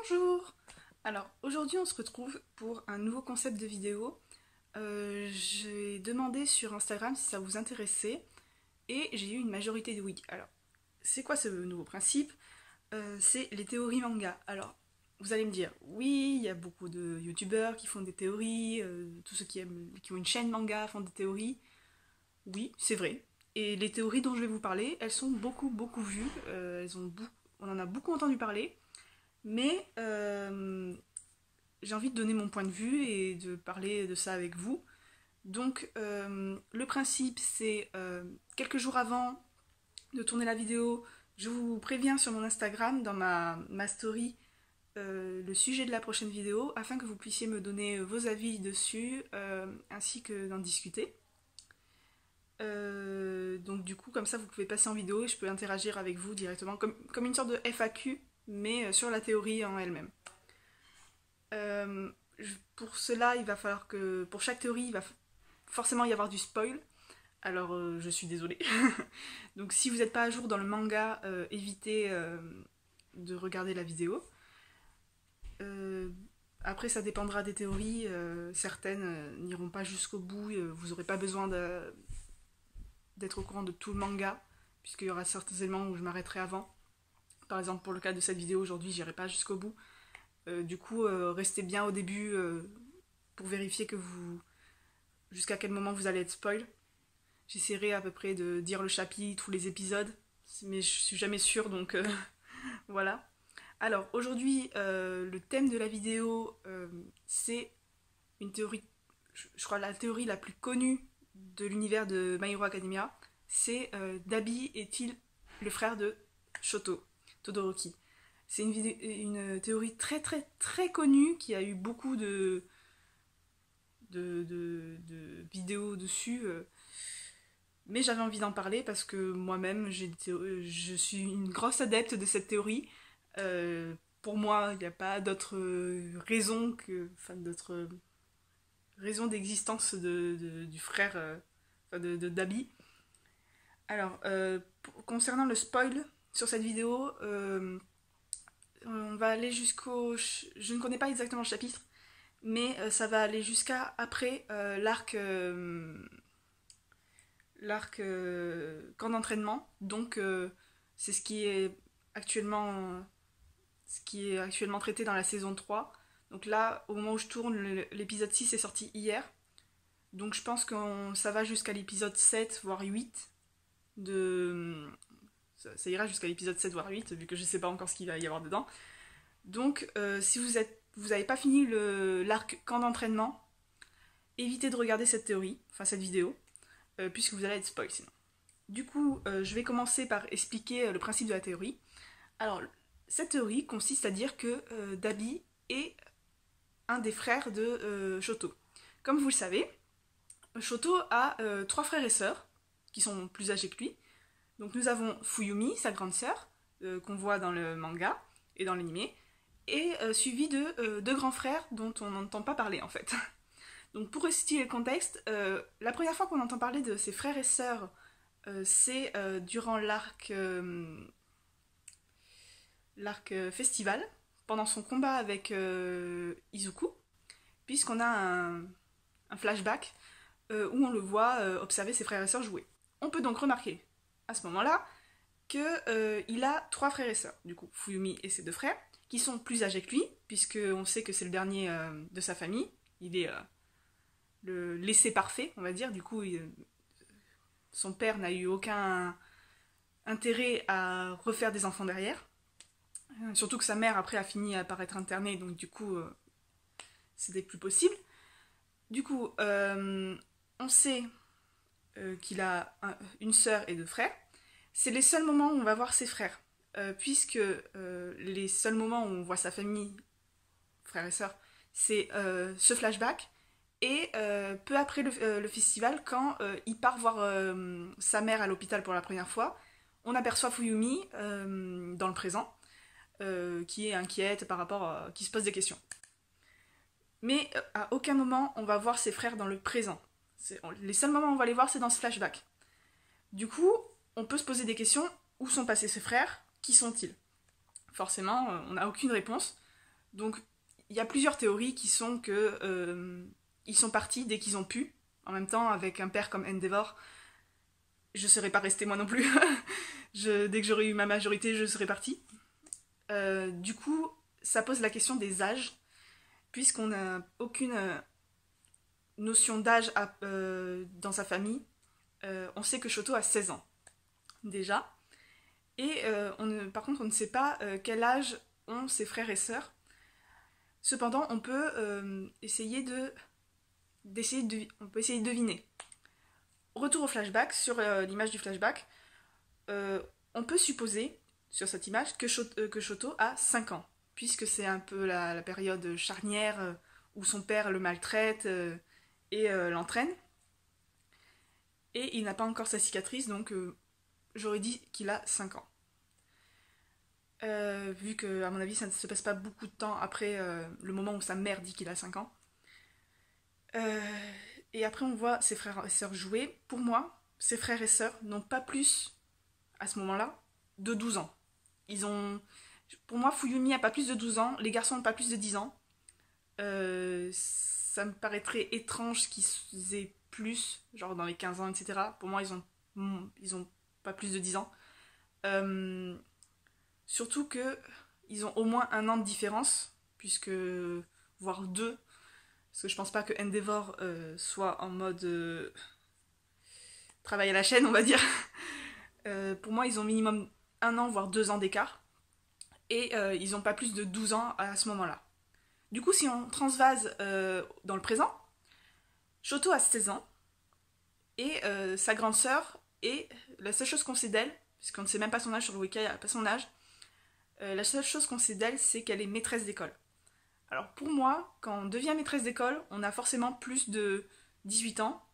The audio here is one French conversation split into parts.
Bonjour! Alors aujourd'hui on se retrouve pour un nouveau concept de vidéo. J'ai demandé sur Instagram si ça vous intéressait et j'ai eu une majorité de oui. Alors c'est quoi ce nouveau principe? C'est les théories manga. Alors vous allez me dire, oui, il y a beaucoup de youtubeurs qui font des théories, tous ceux qui ont une chaîne manga font des théories. Oui, c'est vrai. Et les théories dont je vais vous parler, elles sont beaucoup vues, on en a beaucoup entendu parler. Mais j'ai envie de donner mon point de vue et de parler de ça avec vous. Donc le principe c'est quelques jours avant de tourner la vidéo, je vous préviens sur mon Instagram, dans ma story, le sujet de la prochaine vidéo, afin que vous puissiez me donner vos avis dessus, ainsi que d'en discuter. Donc du coup comme ça vous pouvez passer en vidéo et je peux interagir avec vous directement, comme une sorte de FAQ, mais sur la théorie en elle-même. Euh, pour cela, il va falloir que, pour chaque théorie, il va forcément y avoir du spoil. Alors, je suis désolée. Donc, si vous n'êtes pas à jour dans le manga, évitez de regarder la vidéo. Euh, Après, ça dépendra des théories. Certaines n'iront pas jusqu'au bout. Vous n'aurez pas besoin d'être au courant de tout le manga, puisqu'il y aura certains éléments où je m'arrêterai avant. Par exemple, pour le cas de cette vidéo aujourd'hui, j'irai pas jusqu'au bout. Du coup, restez bien au début pour vérifier que jusqu'à quel moment vous allez être spoil. J'essaierai à peu près de dire le chapitre ou les épisodes, mais je suis jamais sûre, donc voilà. Alors, aujourd'hui, le thème de la vidéo, c'est une théorie, je crois la théorie la plus connue de l'univers de My Hero Academia, c'est Dabi est-il le frère de Shoto, Todoroki. C'est une théorie très connue qui a eu beaucoup de vidéos dessus. Mais j'avais envie d'en parler parce que moi-même, je suis une grosse adepte de cette théorie. Pour moi, il n'y a pas d'autre raison d'autre raison d'existence du frère de Dabi. Alors, concernant le spoil sur cette vidéo, on va aller jusqu'au... Je ne connais pas exactement le chapitre, mais ça va aller jusqu'à après l'arc camp d'entraînement. Donc c'est ce qui est actuellement traité dans la saison 3. Donc là, au moment où je tourne, l'épisode 6 est sorti hier. Donc je pense que ça va jusqu'à l'épisode 7, voire 8. Ça ira jusqu'à l'épisode 7, voire 8, vu que je sais pas encore ce qu'il va y avoir dedans. Donc si vous n'avez pas fini l'arc camp d'entraînement, évitez de regarder cette vidéo, puisque vous allez être spoil sinon. Du coup, je vais commencer par expliquer le principe de la théorie. Alors, cette théorie consiste à dire que Dabi est un des frères de Shoto. Comme vous le savez, Shoto a 3 frères et sœurs, qui sont plus âgés que lui. Donc nous avons Fuyumi, sa grande sœur, qu'on voit dans le manga et dans l'anime, et suivi de 2 grands frères dont on n'entend pas parler en fait. Donc pour resituer le contexte, la première fois qu'on entend parler de ses frères et sœurs, c'est durant l'arc festival, pendant son combat avec Izuku, puisqu'on a un flashback où on le voit observer ses frères et sœurs jouer. On peut donc remarquer à ce moment-là qu'il a 3 frères et sœurs, du coup Fuyumi et ses 2 frères, qui sont plus âgés que lui, puisqu'on sait que c'est le dernier de sa famille, il est le laissé parfait, on va dire, du coup son père n'a eu aucun intérêt à refaire des enfants derrière, surtout que sa mère après a fini par être internée, donc du coup c'était plus possible. Du coup on sait qu'il a une sœur et 2 frères. C'est les seuls moments où on va voir ses frères, puisque les seuls moments où on voit sa famille, frères et sœurs, c'est ce flashback, et peu après le festival, quand il part voir sa mère à l'hôpital pour la première fois, on aperçoit Fuyumi dans le présent, qui est inquiète par rapport qui se pose des questions. Mais à aucun moment on va voir ses frères dans le présent. Les seuls moments où on va les voir, c'est dans ce flashback. Du coup, on peut se poser des questions. Où sont passés ses frères? Qui sont-ils? Forcément, on n'a aucune réponse. Donc il y a plusieurs théories qui sont que ils sont partis dès qu'ils ont pu. En même temps, avec un père comme Endeavor, je serais pas restée moi non plus. Dès que j'aurais eu ma majorité, je serais partie. Du coup, ça pose la question des âges, puisqu'on n'a aucune notion d'âge dans sa famille. On sait que Shoto a 16 ans, déjà. Et par contre, on ne sait pas quel âge ont ses frères et sœurs. Cependant, on peut essayer de deviner. Retour au flashback, sur l'image du flashback, on peut supposer, sur cette image, que Shoto a 5 ans, puisque c'est un peu la période charnière où son père le maltraite et l'entraîne. Et il n'a pas encore sa cicatrice, donc j'aurais dit qu'il a 5 ans. Vu que, à mon avis, ça ne se passe pas beaucoup de temps après le moment où sa mère dit qu'il a 5 ans. Et après, on voit ses frères et sœurs jouer. Pour moi, ses frères et sœurs n'ont pas plus, à ce moment-là, de 12 ans. Pour moi, Fuyumi a pas plus de 12 ans, les garçons n'ont pas plus de 10 ans. Ça me paraîtrait étrange qu'ils aient plus, genre dans les 15 ans, etc. Pour moi, ils ont pas plus de 10 ans. Surtout que ils ont au moins 1 an de différence, puisque voire 2, parce que je pense pas que Endeavor soit en mode travail à la chaîne, on va dire. Pour moi, ils ont minimum 1 an, voire 2 ans d'écart, et ils ont pas plus de 12 ans à ce moment-là. Du coup, si on transvase dans le présent, Shoto a 16 ans, et sa grande sœur, et la seule chose qu'on sait d'elle, puisqu'on ne sait même pas son âge sur le wiki, elle n'a pas son âge, la seule chose qu'on sait d'elle, c'est qu'elle est maîtresse d'école. Alors pour moi, quand on devient maîtresse d'école, on a forcément plus de 18 ans,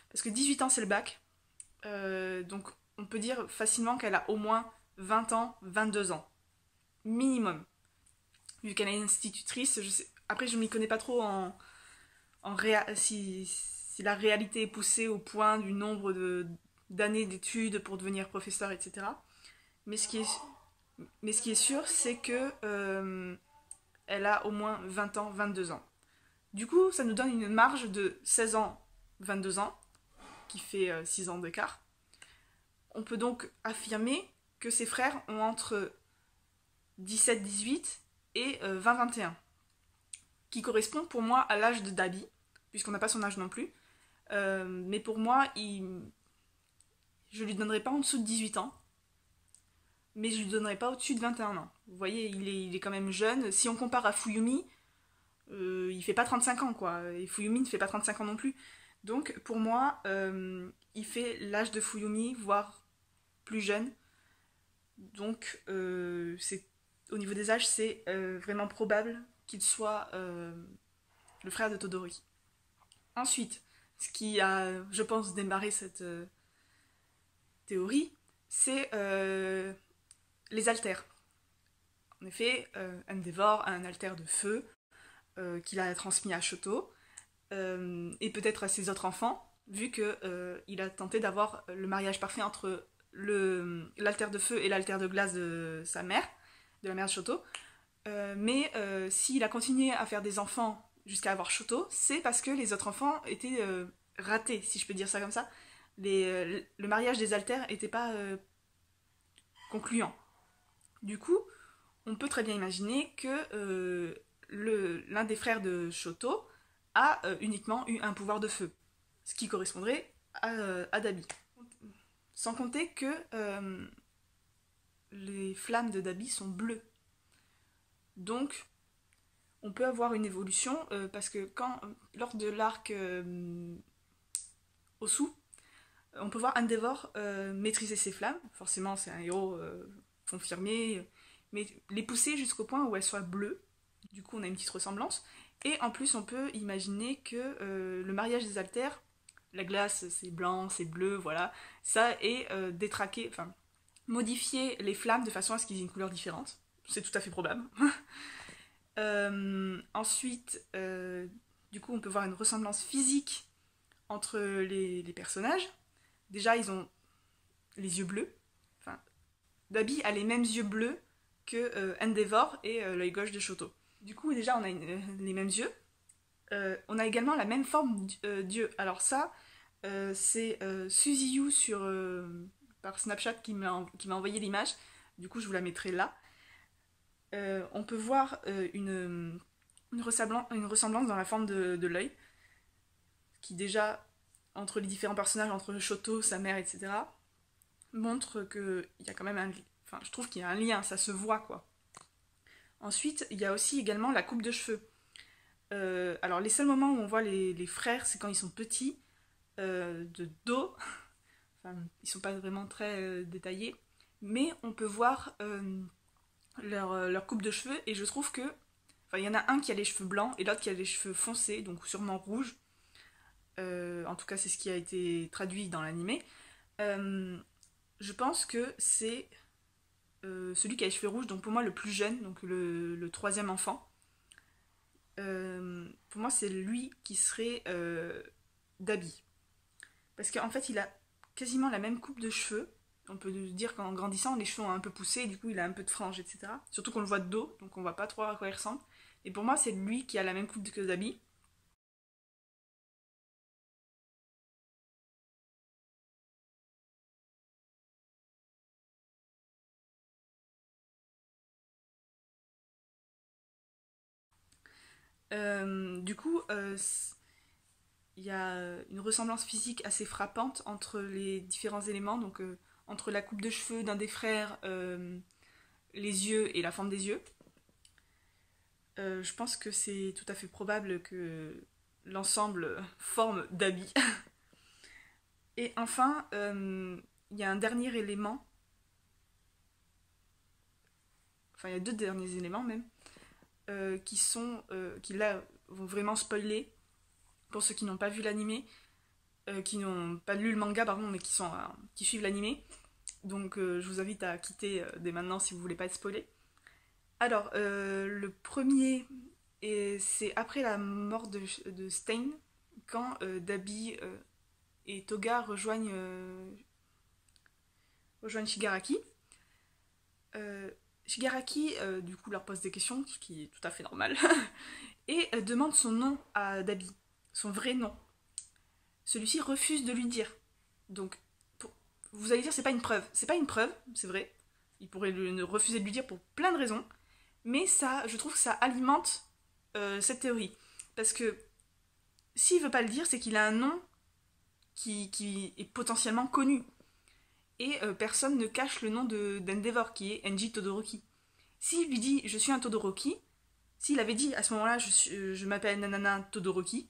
parce que 18 ans c'est le bac, donc on peut dire facilement qu'elle a au moins 20 ans, 22 ans, minimum. Vu qu'elle est institutrice, après je ne m'y connais pas trop si la réalité est poussée au point du nombre d'années d'études pour devenir professeur, etc. Mais ce qui est sûr, c'est que elle a au moins 20 ans, 22 ans. Du coup, ça nous donne une marge de 16 ans, 22 ans, qui fait 6 ans d'écart. On peut donc affirmer que ses frères ont entre 17-18 et 20-21, qui correspond pour moi à l'âge de Dabi, puisqu'on n'a pas son âge non plus. Mais pour moi, je lui donnerai pas en dessous de 18 ans, mais je lui donnerai pas au-dessus de 21 ans. Vous voyez, il est quand même jeune. Si on compare à Fuyumi, il fait pas 35 ans, quoi. Et Fuyumi ne fait pas 35 ans non plus. Donc, pour moi, il fait l'âge de Fuyumi, voire plus jeune. Donc, au niveau des âges, c'est vraiment probable qu'il soit le frère de Todoroki. Ensuite, ce qui a, je pense, démarré cette théorie, c'est les haltères. En effet, Endeavor a un haltère de feu qu'il a transmis à Shoto et peut-être à ses autres enfants, vu qu'il a tenté d'avoir le mariage parfait entre l'haltère de feu et l'haltère de glace de sa mère, de la mère de Shoto. Mais s'il a continué à faire des enfants jusqu'à avoir Shoto, c'est parce que les autres enfants étaient ratés, si je peux dire ça comme ça. Le mariage des haltères n'était pas concluant. Du coup, on peut très bien imaginer que l'un des frères de Shoto a uniquement eu un pouvoir de feu, ce qui correspondrait à Dabi. Sans compter que les flammes de Dabi sont bleues. Donc, on peut avoir une évolution, parce que lors de l'arc Osu, on peut voir Endeavor maîtriser ses flammes. Forcément, c'est un héros confirmé, mais les pousser jusqu'au point où elles soient bleues. Du coup, on a une petite ressemblance. Et en plus, on peut imaginer que le mariage des haltères, la glace, c'est blanc, c'est bleu, voilà. Ça est détraqué, enfin, modifier les flammes de façon à ce qu'ils aient une couleur différente. C'est tout à fait probable. Ensuite, du coup, on peut voir une ressemblance physique entre les personnages. Déjà, ils ont les yeux bleus. Enfin, Dabi a les mêmes yeux bleus que Endeavor et l'œil gauche de Shoto. Du coup, déjà, on a les mêmes yeux. On a également la même forme d'yeux. Alors ça, c'est Suzy You par Snapchat qui m'a envoyé l'image. Du coup, je vous la mettrai là. On peut voir une ressemblance dans la forme de l'œil, qui déjà, entre les différents personnages, entre Shoto, sa mère, etc., montre qu'il y a quand même un... Enfin, je trouve qu'il y a un lien, ça se voit, quoi. Ensuite, il y a aussi également la coupe de cheveux. Alors, les seuls moments où on voit les frères, c'est quand ils sont petits, de dos. Enfin, ils sont pas vraiment très détaillés. Mais on peut voir leur coupe de cheveux, et je trouve que... Enfin, il y en a un qui a les cheveux blancs, et l'autre qui a les cheveux foncés, donc sûrement rouges. En tout cas, c'est ce qui a été traduit dans l'animé. Je pense que c'est celui qui a les cheveux rouges, donc pour moi le plus jeune, donc le troisième enfant. Pour moi, c'est lui qui serait Dabi. Parce qu'en fait, il a quasiment la même coupe de cheveux. On peut dire qu'en grandissant, les cheveux ont un peu poussé, et du coup, il a un peu de franges, etc. Surtout qu'on le voit de dos, donc on voit pas trop à quoi il ressemble. Et pour moi, c'est lui qui a la même coupe que Dabi. Du coup, il y a une ressemblance physique assez frappante entre les différents éléments, donc entre la coupe de cheveux d'un des frères, les yeux et la forme des yeux. Je pense que c'est tout à fait probable que l'ensemble forme Dabi. Et enfin, il y a un dernier élément, enfin il y a deux derniers éléments même, qui là vont vraiment spoiler pour ceux qui n'ont pas vu l'animé, qui n'ont pas lu le manga pardon, mais qui suivent l'animé. Donc je vous invite à quitter dès maintenant si vous voulez pas être spoilé. Alors le premier, c'est après la mort de Stein, quand Dabi et Toga rejoignent Shigaraki. Shigaraki du coup leur pose des questions, ce qui est tout à fait normal, et demande son nom à Dabi, son vrai nom. Celui-ci refuse de lui dire. Donc, vous allez dire c'est pas une preuve. C'est pas une preuve, c'est vrai. Il pourrait refuser de lui dire pour plein de raisons. Mais ça, je trouve que ça alimente cette théorie. Parce que s'il veut pas le dire, c'est qu'il a un nom qui est potentiellement connu. Et personne ne cache le nom d'Endeavor, qui est Enji Todoroki. S'il lui dit je suis un Todoroki, s'il avait dit à ce moment-là je m'appelle Nanana Todoroki,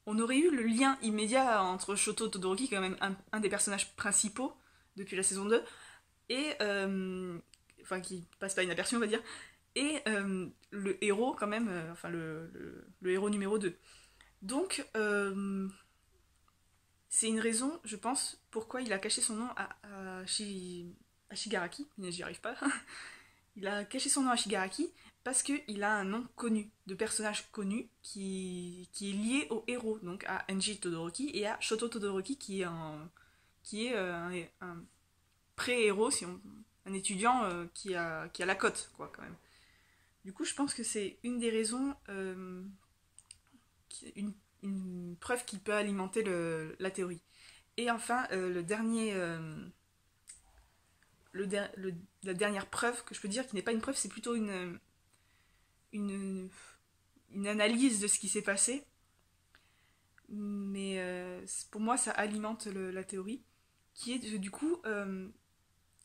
on aurait eu le lien immédiat entre Shoto et Todoroki, quand même un des personnages principaux depuis la saison 2, et enfin qui passe pas inaperçu on va dire, et le héros quand même, enfin le héros numéro 2. Donc c'est une raison, je pense, pourquoi il a caché son nom à Shigaraki, mais j'y arrive pas. Il a caché son nom à Shigaraki parce qu'il a un nom connu, de personnage connu, qui est lié au héros, donc à Enji Todoroki et à Shoto Todoroki, qui est un pré-héros, un étudiant qui a la cote, quoi, quand même. Du coup, je pense que c'est une des raisons, une preuve qui peut alimenter la théorie. Et enfin, la dernière preuve que je peux dire, qui n'est pas une preuve, c'est plutôt une analyse de ce qui s'est passé. Mais pour moi, ça alimente la théorie, qui est du coup,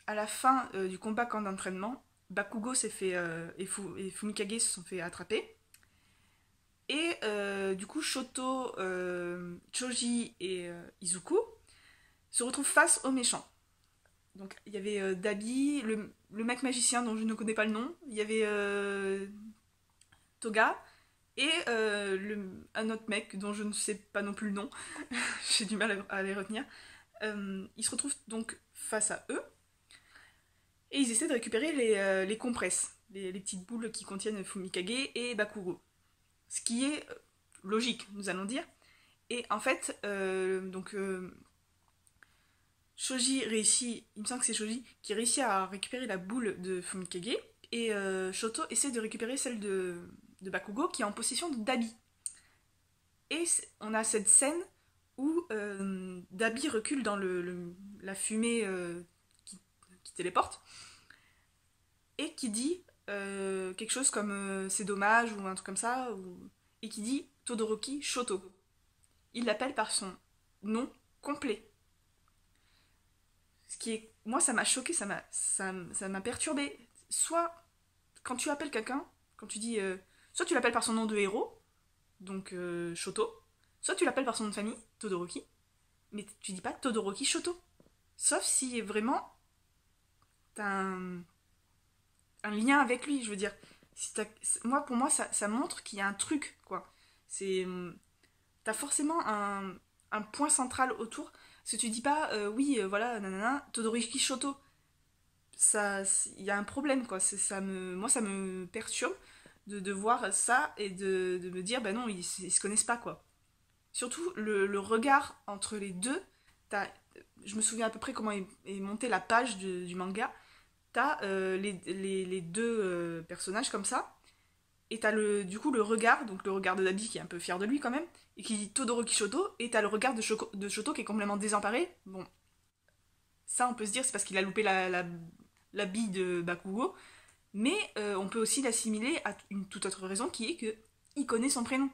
à la fin du combat camp d'entraînement, Bakugo s'est fait, et Fumikage se sont fait attraper. Et du coup, Shoto, Choji et Izuku se retrouvent face aux méchants. Donc il y avait Dabi, le mec magicien dont je ne connais pas le nom, il y avait Toga, et un autre mec dont je ne sais pas non plus le nom, j'ai du mal à les retenir. Ils se retrouvent donc face à eux, et ils essaient de récupérer les compresses, les petites boules qui contiennent Fumikage et Bakugo. Ce qui est logique, nous allons dire. Et en fait, donc Shoji réussit, il me semble que c'est Shoji, qui réussit à récupérer la boule de Fumikage, et Shoto essaie de récupérer celle de Bakugo qui est en possession de Dabi. Et on a cette scène où Dabi recule dans la fumée qui téléporte, et qui dit quelque chose comme c'est dommage, ou un truc comme ça, et qui dit Todoroki Shoto. Il l'appelle par son nom complet. Ce qui est... Moi, ça m'a choqué, ça m'a perturbé. Soit, quand tu appelles quelqu'un, quand tu dis... soit tu l'appelles par son nom de héros, donc Shoto, soit tu l'appelles par son nom de famille, Todoroki, mais tu dis pas Todoroki Shoto. Sauf si vraiment t'as un lien avec lui, je veux dire. Si pour moi, ça montre qu'il y a un truc, quoi. T'as forcément un point central autour. Parce que tu dis pas, oui, voilà, nanana, Todoroki Shoto. Il y a un problème, quoi. Moi, ça me perturbe de voir ça et de me dire, bah non, ils se connaissent pas, quoi. Surtout, le regard entre les deux, je me souviens à peu près comment est montée la page du manga. T'as les deux personnages comme ça, et t'as du coup le regard, donc le regard de Dabi qui est un peu fier de lui quand même, et qui dit Todoroki Shoto, et t'as le regard de Shoto qui est complètement désemparé. Bon, ça on peut se dire c'est parce qu'il a loupé la bille de Bakugo, mais on peut aussi l'assimiler à une toute autre raison qui est que il connaît son prénom.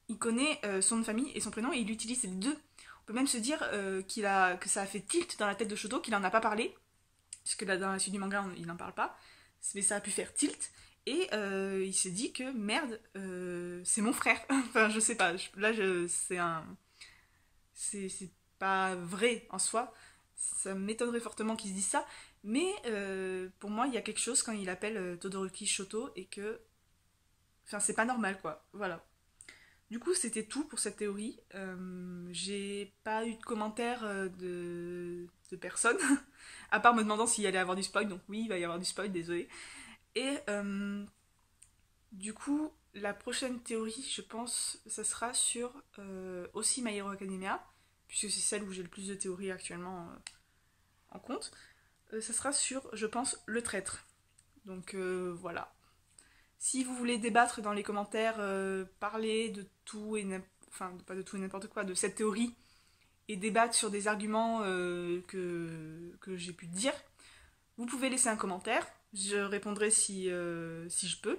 Il connaît son nom de famille et son prénom, et il utilise les deux. On peut même se dire que ça a fait tilt dans la tête de Shoto, qu'il en a pas parlé, parce que là dans la suite du manga il n'en parle pas, mais ça a pu faire tilt, et il s'est dit que merde, c'est mon frère. Enfin je sais pas, c'est pas vrai en soi, ça m'étonnerait fortement qu'il se dise ça, mais pour moi il y a quelque chose quand il appelle Todoroki Shoto, et que enfin c'est pas normal, quoi, voilà. Du coup, c'était tout pour cette théorie. J'ai pas eu de commentaires de personne, à part me demandant s'il allait y avoir du spoil, donc oui, il va y avoir du spoil, désolé. Et du coup, la prochaine théorie, je pense, ça sera sur aussi My Hero Academia, puisque c'est celle où j'ai le plus de théories actuellement en compte. Ça sera sur, je pense, le traître. Donc voilà. Si vous voulez débattre dans les commentaires, parler de tout et enfin pas de tout et n'importe quoi, de cette théorie, et débattre sur des arguments que j'ai pu dire, vous pouvez laisser un commentaire, je répondrai si je peux.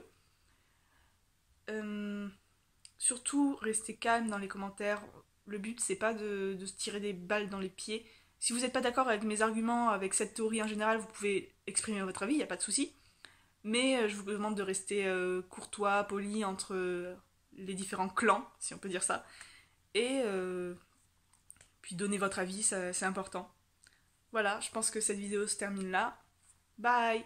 Surtout, restez calme dans les commentaires, le but c'est pas de se tirer des balles dans les pieds. Si vous n'êtes pas d'accord avec mes arguments, avec cette théorie en général, vous pouvez exprimer votre avis, il n'y a pas de souci. Mais je vous demande de rester courtois, poli entre les différents clans, si on peut dire ça. Et puis donner votre avis, c'est important. Voilà, je pense que cette vidéo se termine là. Bye!